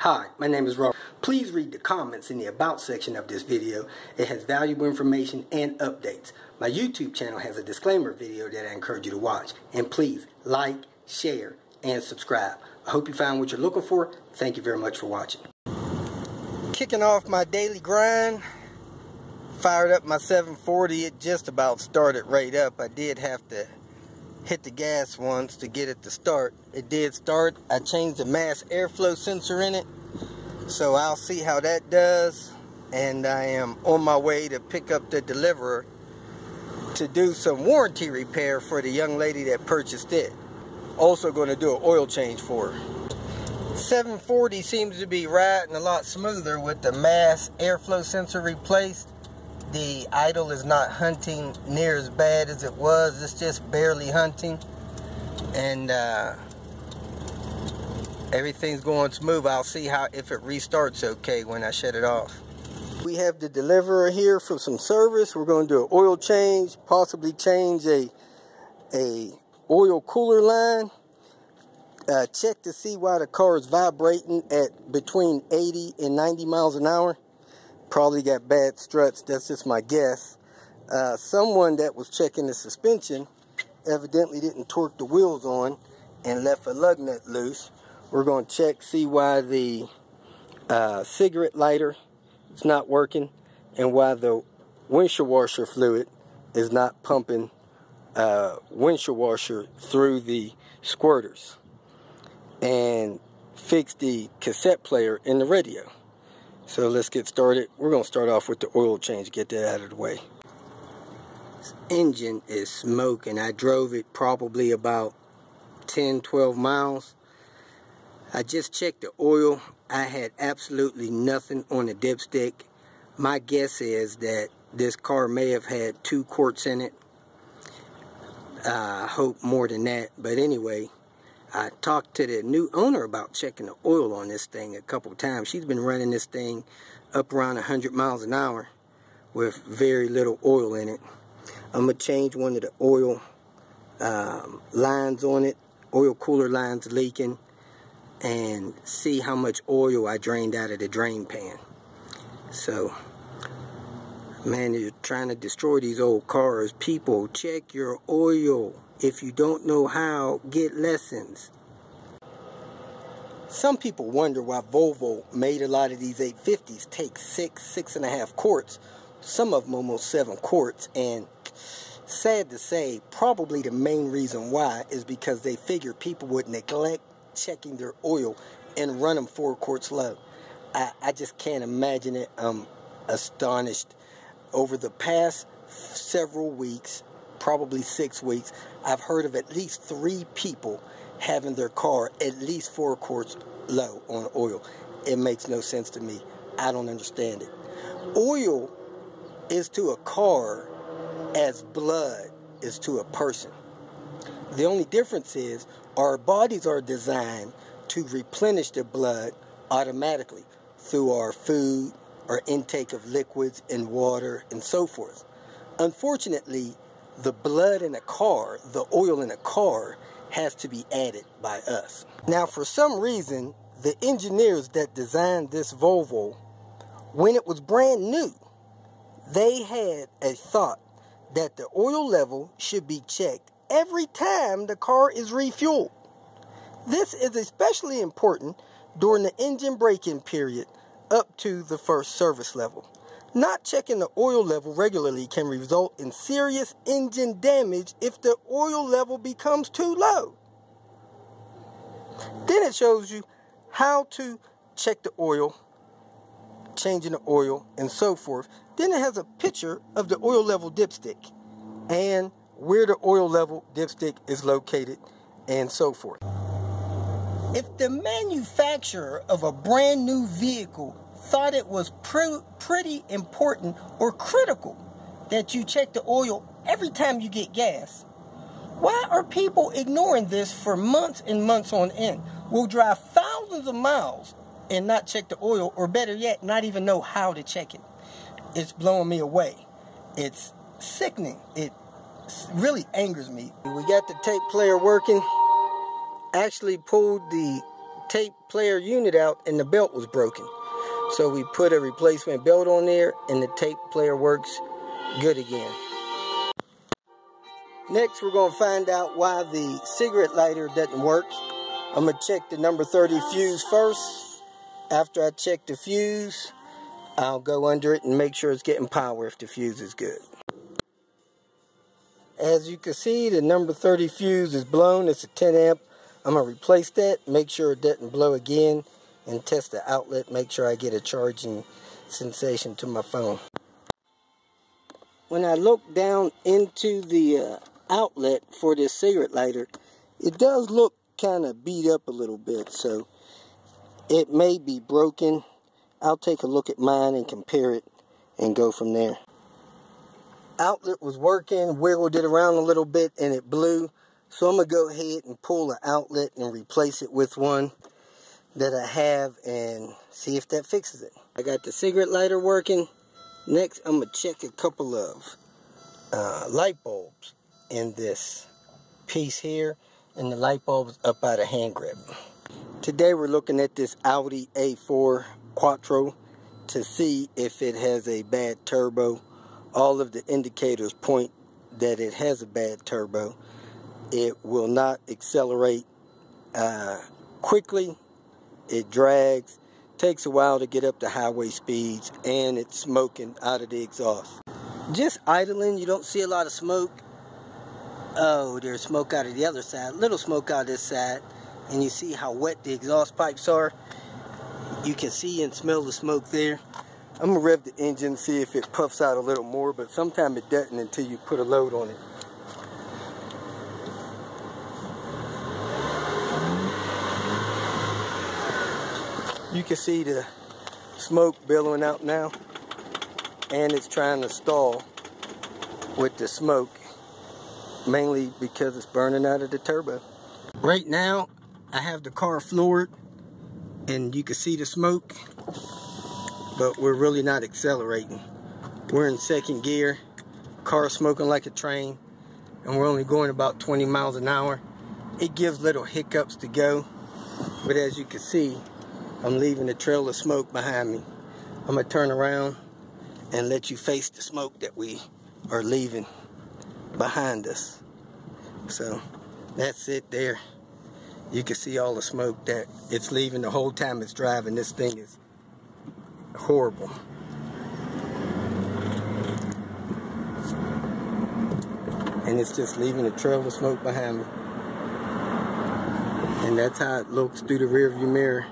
Hi, my name is Robert. Please read the comments in the About section of this video. It has valuable information and updates. My YouTube channel has a disclaimer video that I encourage you to watch. And please like, share, and subscribe. I hope you found what you're looking for. Thank you very much for watching. Kicking off my daily grind. Fired up my 740. It just about started right up. I did have to hit the gas once to get it to start. It did start. I changed the mass airflow sensor in it, so I'll see how that does. And I am on my way to pick up the deliverer to do some warranty repair for the young lady that purchased it. Also going to do an oil change for her. 740 seems to be riding a lot smoother with the mass airflow sensor replaced. The idle is not hunting near as bad as it was. It's just barely hunting. And everything's going smooth. I'll see if it restarts okay when I shut it off. We have the deliverer here for some service. We're going to do an oil change, possibly change a oil cooler line. Check to see why the car is vibrating at between 80 and 90 miles an hour. Probably got bad struts, that's just my guess. Someone that was checking the suspension evidently didn't torque the wheels on and left a lug nut loose. We're going to check, see why the cigarette lighter is not working and why the windshield washer fluid is not pumping windshield washer through the squirters. And fix the cassette player in the radio. So let's get started. We're going to start off with the oil change, get that out of the way. This engine is smoking. I drove it probably about 10-12 miles. I just checked the oil. I had absolutely nothing on the dipstick. My guess is that this car may have had 2 quarts in it. I hope more than that. But anyway, I talked to the new owner about checking the oil on this thing a couple times. She's been running this thing up around 100 miles an hour with very little oil in it. I'm going to change one of the oil lines on it. Oil cooler lines leaking. And see how much oil I drained out of the drain pan. So, man, you're trying to destroy these old cars. People, check your oil. If you don't know how, get lessons. Some people wonder why Volvo made a lot of these 850s take 6.5 quarts. Some of them almost 7 quarts. And sad to say, probably the main reason why is because they figured people would neglect checking their oil and run them 4 quarts low. I just can't imagine it. I'm astonished. Over the past several weeks, probably 6 weeks, I've heard of at least 3 people having their car at least 4 quarts low on oil. It makes no sense to me. I don't understand it. Oil is to a car as blood is to a person. The only difference is our bodies are designed to replenish the blood automatically through our food, our intake of liquids and water and so forth. Unfortunately, the blood in a car, the oil in a car, has to be added by us. Now, for some reason, the engineers that designed this Volvo, when it was brand new, they had a thought that the oil level should be checked every time the car is refueled. This is especially important during the engine break-in period up to the first service level. Not checking the oil level regularly can result in serious engine damage if the oil level becomes too low. Then it shows you how to check the oil, changing the oil, and so forth. Then it has a picture of the oil level dipstick and where the oil level dipstick is located and so forth. If the manufacturer of a brand new vehicle thought it was pretty important or critical that you check the oil every time you get gas, why are people ignoring this for months and months on end? We'll drive thousands of miles and not check the oil, or better yet, not even know how to check it. It's blowing me away. It's sickening. It really angers me. We got the tape player working. Actually pulled the tape player unit out and the belt was broken. So we put a replacement belt on there and the tape player works good again. Next, we're going to find out why the cigarette lighter doesn't work. I'm going to check the number 30 fuse first. After I check the fuse, I'll go under it and make sure it's getting power if the fuse is good. As you can see, the number 30 fuse is blown. It's a 10 amp. I'm going to replace that, make sure it doesn't blow again, and test the outlet, make sure I get a charging sensation to my phone. When I look down into the outlet for this cigarette lighter, it does look kind of beat up a little bit, so it may be broken. I'll take a look at mine and compare it and go from there. Outlet was working, wiggled it around a little bit and it blew, so I'm going to go ahead and pull the outlet and replace it with one that I have and see if that fixes it. I got the cigarette lighter working. Next, I'm going to check a couple of light bulbs in this piece here, and the light bulb is up out of hand grip. Today we're looking at this Audi A4 Quattro to see if it has a bad turbo. All of the indicators point that it has a bad turbo. It will not accelerate quickly. It drags, takes a while to get up to highway speeds, and it's smoking out of the exhaust. Just idling, you don't see a lot of smoke. Oh, there's smoke out of the other side, little smoke out of this side, and you see how wet the exhaust pipes are. You can see and smell the smoke there. I'm going to rev the engine, see if it puffs out a little more, but sometimes it doesn't until you put a load on it. You can see the smoke billowing out now, and it's trying to stall with the smoke, mainly because it's burning out of the turbo. Right now, I have the car floored, and you can see the smoke, but we're really not accelerating. We're in second gear, car smoking like a train, and we're only going about 20 miles an hour. It gives little hiccups to go, but as you can see, I'm leaving a trail of smoke behind me. I'm going to turn around and let you face the smoke that we are leaving behind us. So that's it there. You can see all the smoke that it's leaving the whole time it's driving. This thing is horrible. And it's just leaving a trail of smoke behind me. And that's how it looks through the rear view mirror,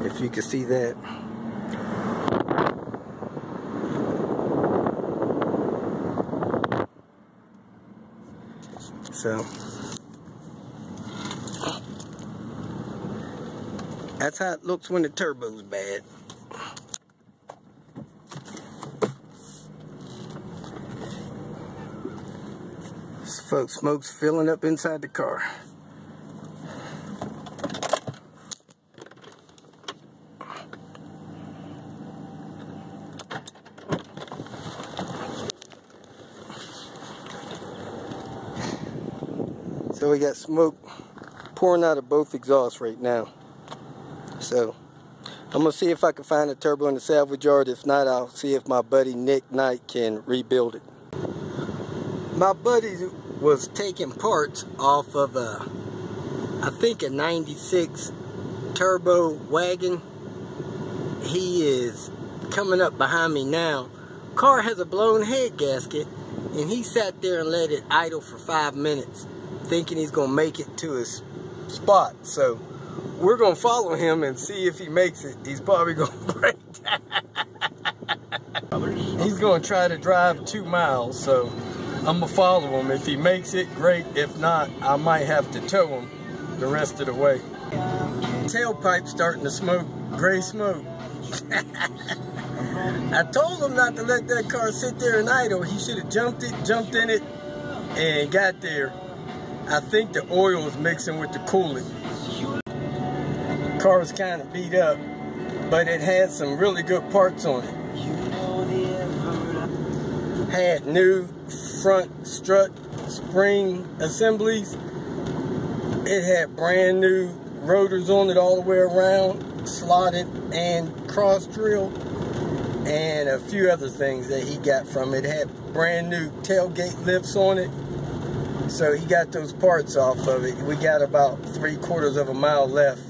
if you can see that. So that's how it looks when the turbo's bad. Folks, smoke's filling up inside the car. So we got smoke pouring out of both exhausts right now. So I'm going to see if I can find a turbo in the salvage yard. If not, I'll see if my buddy Nick Knight can rebuild it. My buddy was taking parts off of I think a 96 turbo wagon. He is coming up behind me now. Car has a blown head gasket, and he sat there and let it idle for 5 minutes, thinking he's gonna make it to his spot. So we're gonna follow him and see if he makes it. He's probably gonna break down. He's gonna try to drive 2 miles, so I'm gonna follow him. If he makes it, great. If not, I might have to tow him the rest of the way. Tailpipe starting to smoke, gray smoke. I told him not to let that car sit there and idle. He should have jumped in it, and got there. I think the oil is mixing with the coolant. The car was kind of beat up, but it had some really good parts on it. Had new front strut spring assemblies. It had brand new rotors on it all the way around, slotted and cross drilled, and a few other things that he got from it. It had brand new tailgate lifts on it, so he got those parts off of it. We got about 3/4 of a mile left.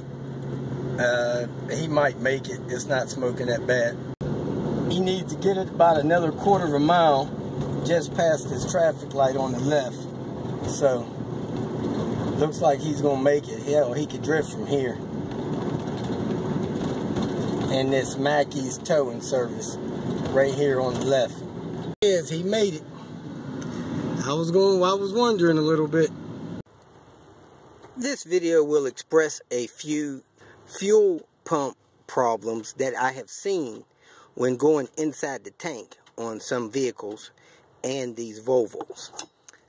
He might make it. It's not smoking that bad. He needs to get it about another 1/4 of a mile just past this traffic light on the left. So looks like he's gonna make it. Hell, he could drift from here. And this Mackey's towing service right here on the left. Yes, he made it. I was wondering a little bit. This video will express a few fuel pump problems that I have seen when going inside the tank on some vehicles and these Volvos.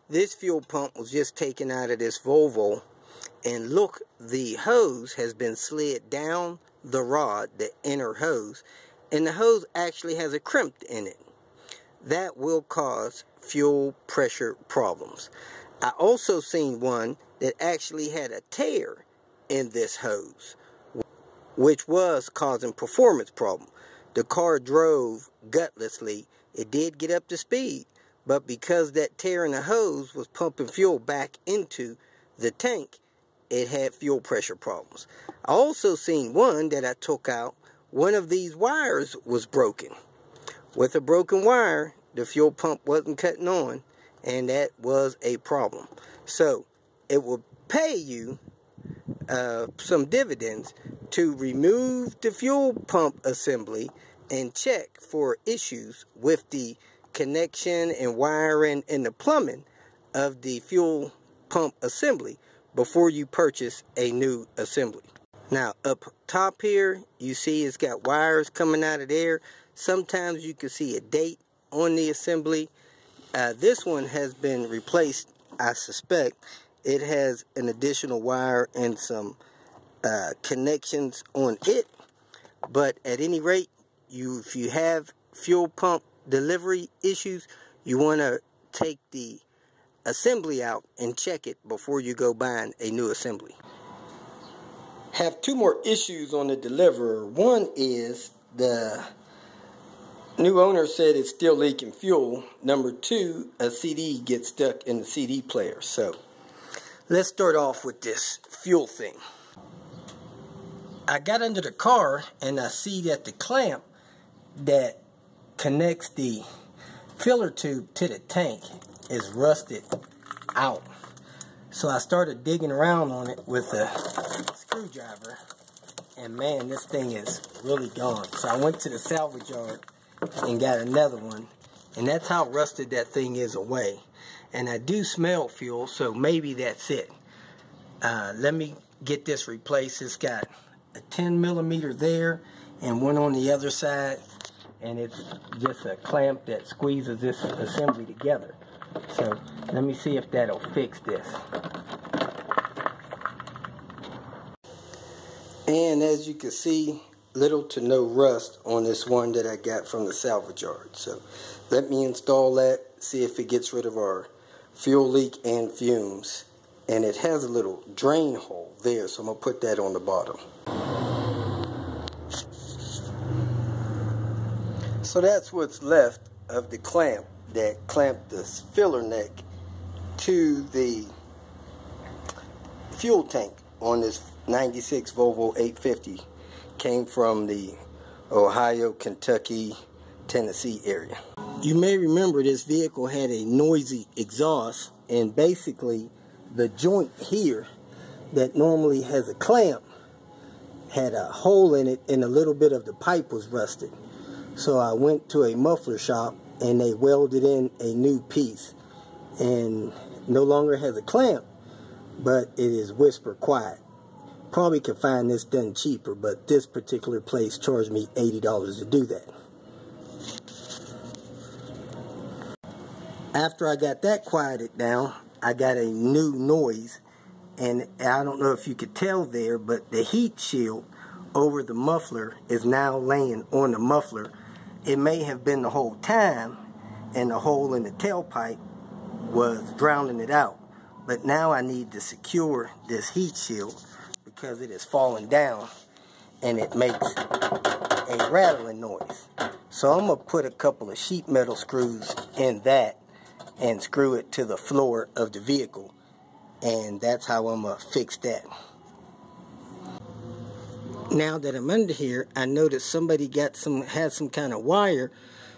This fuel pump was just taken out of this Volvo, and look, the hose has been slid down the rod, the inner hose, and the hose actually has a crimp in it. That will cause fuel pressure problems. I also seen one that actually had a tear in this hose, which was causing performance problem. The car drove gutlessly. It did get up to speed, but because that tear in the hose was pumping fuel back into the tank, it had fuel pressure problems. I also seen one that I took out. One of these wires was broken. With a broken wire, the fuel pump wasn't cutting on, and that was a problem. So it will pay you some dividends to remove the fuel pump assembly and check for issues with the connection and wiring and the plumbing of the fuel pump assembly before you purchase a new assembly. Now up top here, you see it's got wires coming out of there. Sometimes you can see a date on the assembly. This one has been replaced, I suspect. It has an additional wire and some connections on it, but at any rate, if you have fuel pump delivery issues, you want to take the assembly out and check it before you go buying a new assembly. Have two more issues on the deliverer. One is the new owner said it's still leaking fuel. Number two, a CD gets stuck in the CD player. So let's start off with this fuel thing. I got under the car and I see that the clamp that connects the filler tube to the tank is rusted out. So I started digging around on it with a screwdriver, and man, this thing is really gone. So I went to the salvage yard and got another one, and that's how rusted that thing is away. And I do smell fuel, so maybe that's it. Let me get this replaced. It's got a 10mm there and one on the other side, and it's just a clamp that squeezes this assembly together. So let me see if that'll fix this. And as you can see, little to no rust on this one that I got from the salvage yard. So let me install that, see if it gets rid of our fuel leak and fumes. And it has a little drain hole there, so I'm going to put that on the bottom. So that's what's left of the clamp that clamped the filler neck to the fuel tank on this 96 Volvo 850. Came from the Ohio, Kentucky, Tennessee area. You may remember this vehicle had a noisy exhaust, and basically the joint here that normally has a clamp had a hole in it, and a little bit of the pipe was rusted. So I went to a muffler shop and they welded in a new piece, and no longer has a clamp, but it is whisper quiet. Probably could find this done cheaper, but this particular place charged me $80 to do that. After I got that quieted down, I got a new noise, and I don't know if you could tell there, but the heat shield over the muffler is now laying on the muffler. It may have been the whole time, and the hole in the tailpipe was drowning it out. But now I need to secure this heat shield, because it is falling down and it makes a rattling noise. So I'm going to put a couple of sheet metal screws in that and screw it to the floor of the vehicle. And that's how I'm going to fix that. Now that I'm under here, I noticed somebody had some kind of wire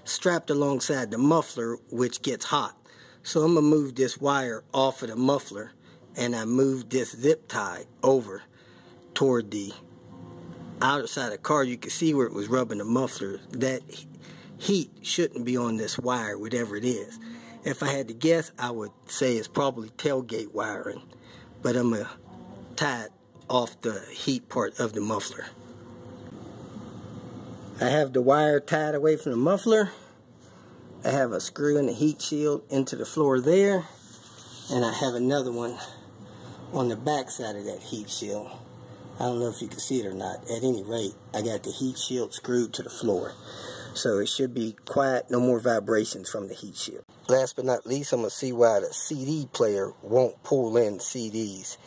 strapped alongside the muffler, which gets hot. So I'm going to move this wire off of the muffler, and I moved this zip tie over toward the outer side of the car. You can see where it was rubbing the muffler. That heat shouldn't be on this wire, whatever it is. If I had to guess, I would say it's probably tailgate wiring, but I'm going to tie it off the heat part of the muffler. I have the wire tied away from the muffler. I have a screw in the heat shield into the floor there, and I have another one on the back side of that heat shield. I don't know if you can see it or not. At any rate, I got the heat shield screwed to the floor, so it should be quiet, no more vibrations from the heat shield. Last but not least, I'm going to see why the CD player won't pull in CDs.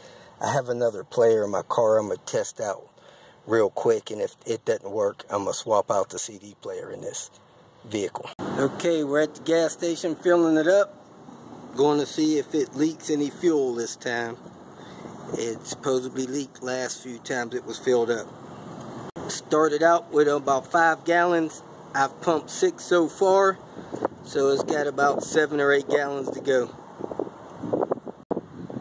I have another player in my car I'm going to test out real quick, and if it doesn't work, I'm going to swap out the CD player in this vehicle. Okay, we're at the gas station filling it up. Going to see if it leaks any fuel this time. It supposedly leaked last few times it was filled up. Started out with about 5 gallons. I've pumped 6 so far, so it's got about 7 or 8 gallons to go.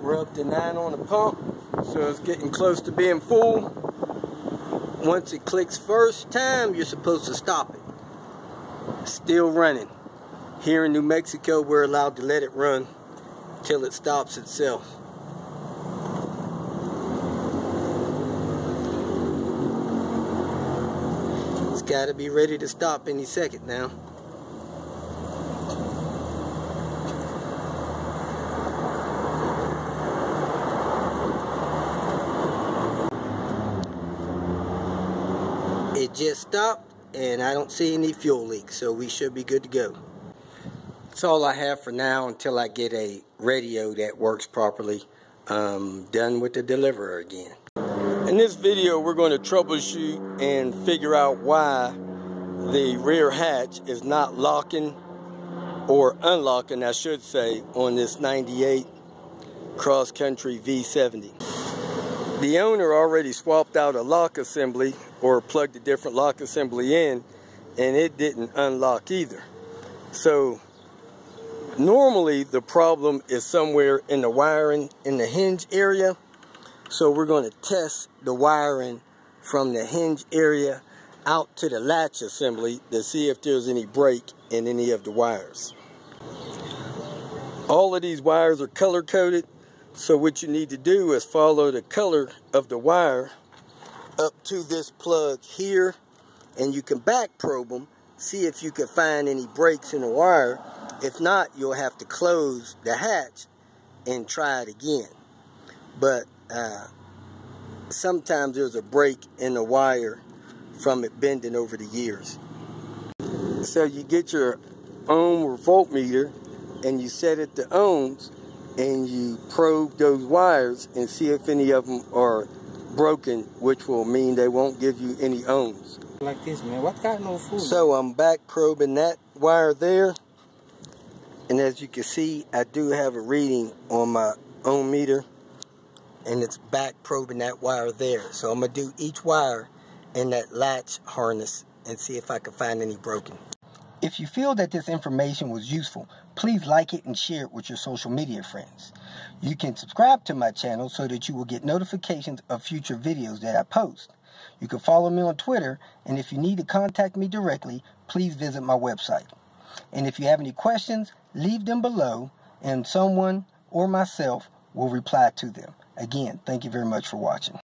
We're up to 9 on the pump, so it's getting close to being full. Once it clicks first time, you're supposed to stop it. Still running. Here in New Mexico, we're allowed to let it run till it stops itself. It's got to be ready to stop any second now. It just stopped, and I don't see any fuel leaks, so we should be good to go. That's all I have for now until I get a radio that works properly. Done with the deliverer again. In this video, we're going to troubleshoot and figure out why the rear hatch is not locking, or unlocking, I should say, on this 98 Cross Country V70. The owner already swapped out a lock assembly, or plugged a different lock assembly in, and it didn't unlock either. So normally the problem is somewhere in the wiring in the hinge area. So we're going to test the wiring from the hinge area out to the latch assembly to see if there's any break in any of the wires. All of these wires are color coded, so what you need to do is follow the color of the wire up to this plug here, and you can back probe them, see if you can find any breaks in the wire. If not, you'll have to close the hatch and try it again. But sometimes there's a break in the wire from it bending over the years. So you get your ohm or voltmeter and you set it to ohms, and you probe those wires and see if any of them are broken, which will mean they won't give you any ohms. Like this, man. What got no food? So I'm back probing that wire there, and as you can see, I do have a reading on my ohm meter, and it's back probing that wire there. So I'm gonna do each wire in that latch harness and see if I can find any broken. If you feel that this information was useful, please like it and share it with your social media friends. You can subscribe to my channel so that you will get notifications of future videos that I post. You can follow me on Twitter, and if you need to contact me directly, please visit my website. And if you have any questions, leave them below, and someone or myself will reply to them. Again, thank you very much for watching.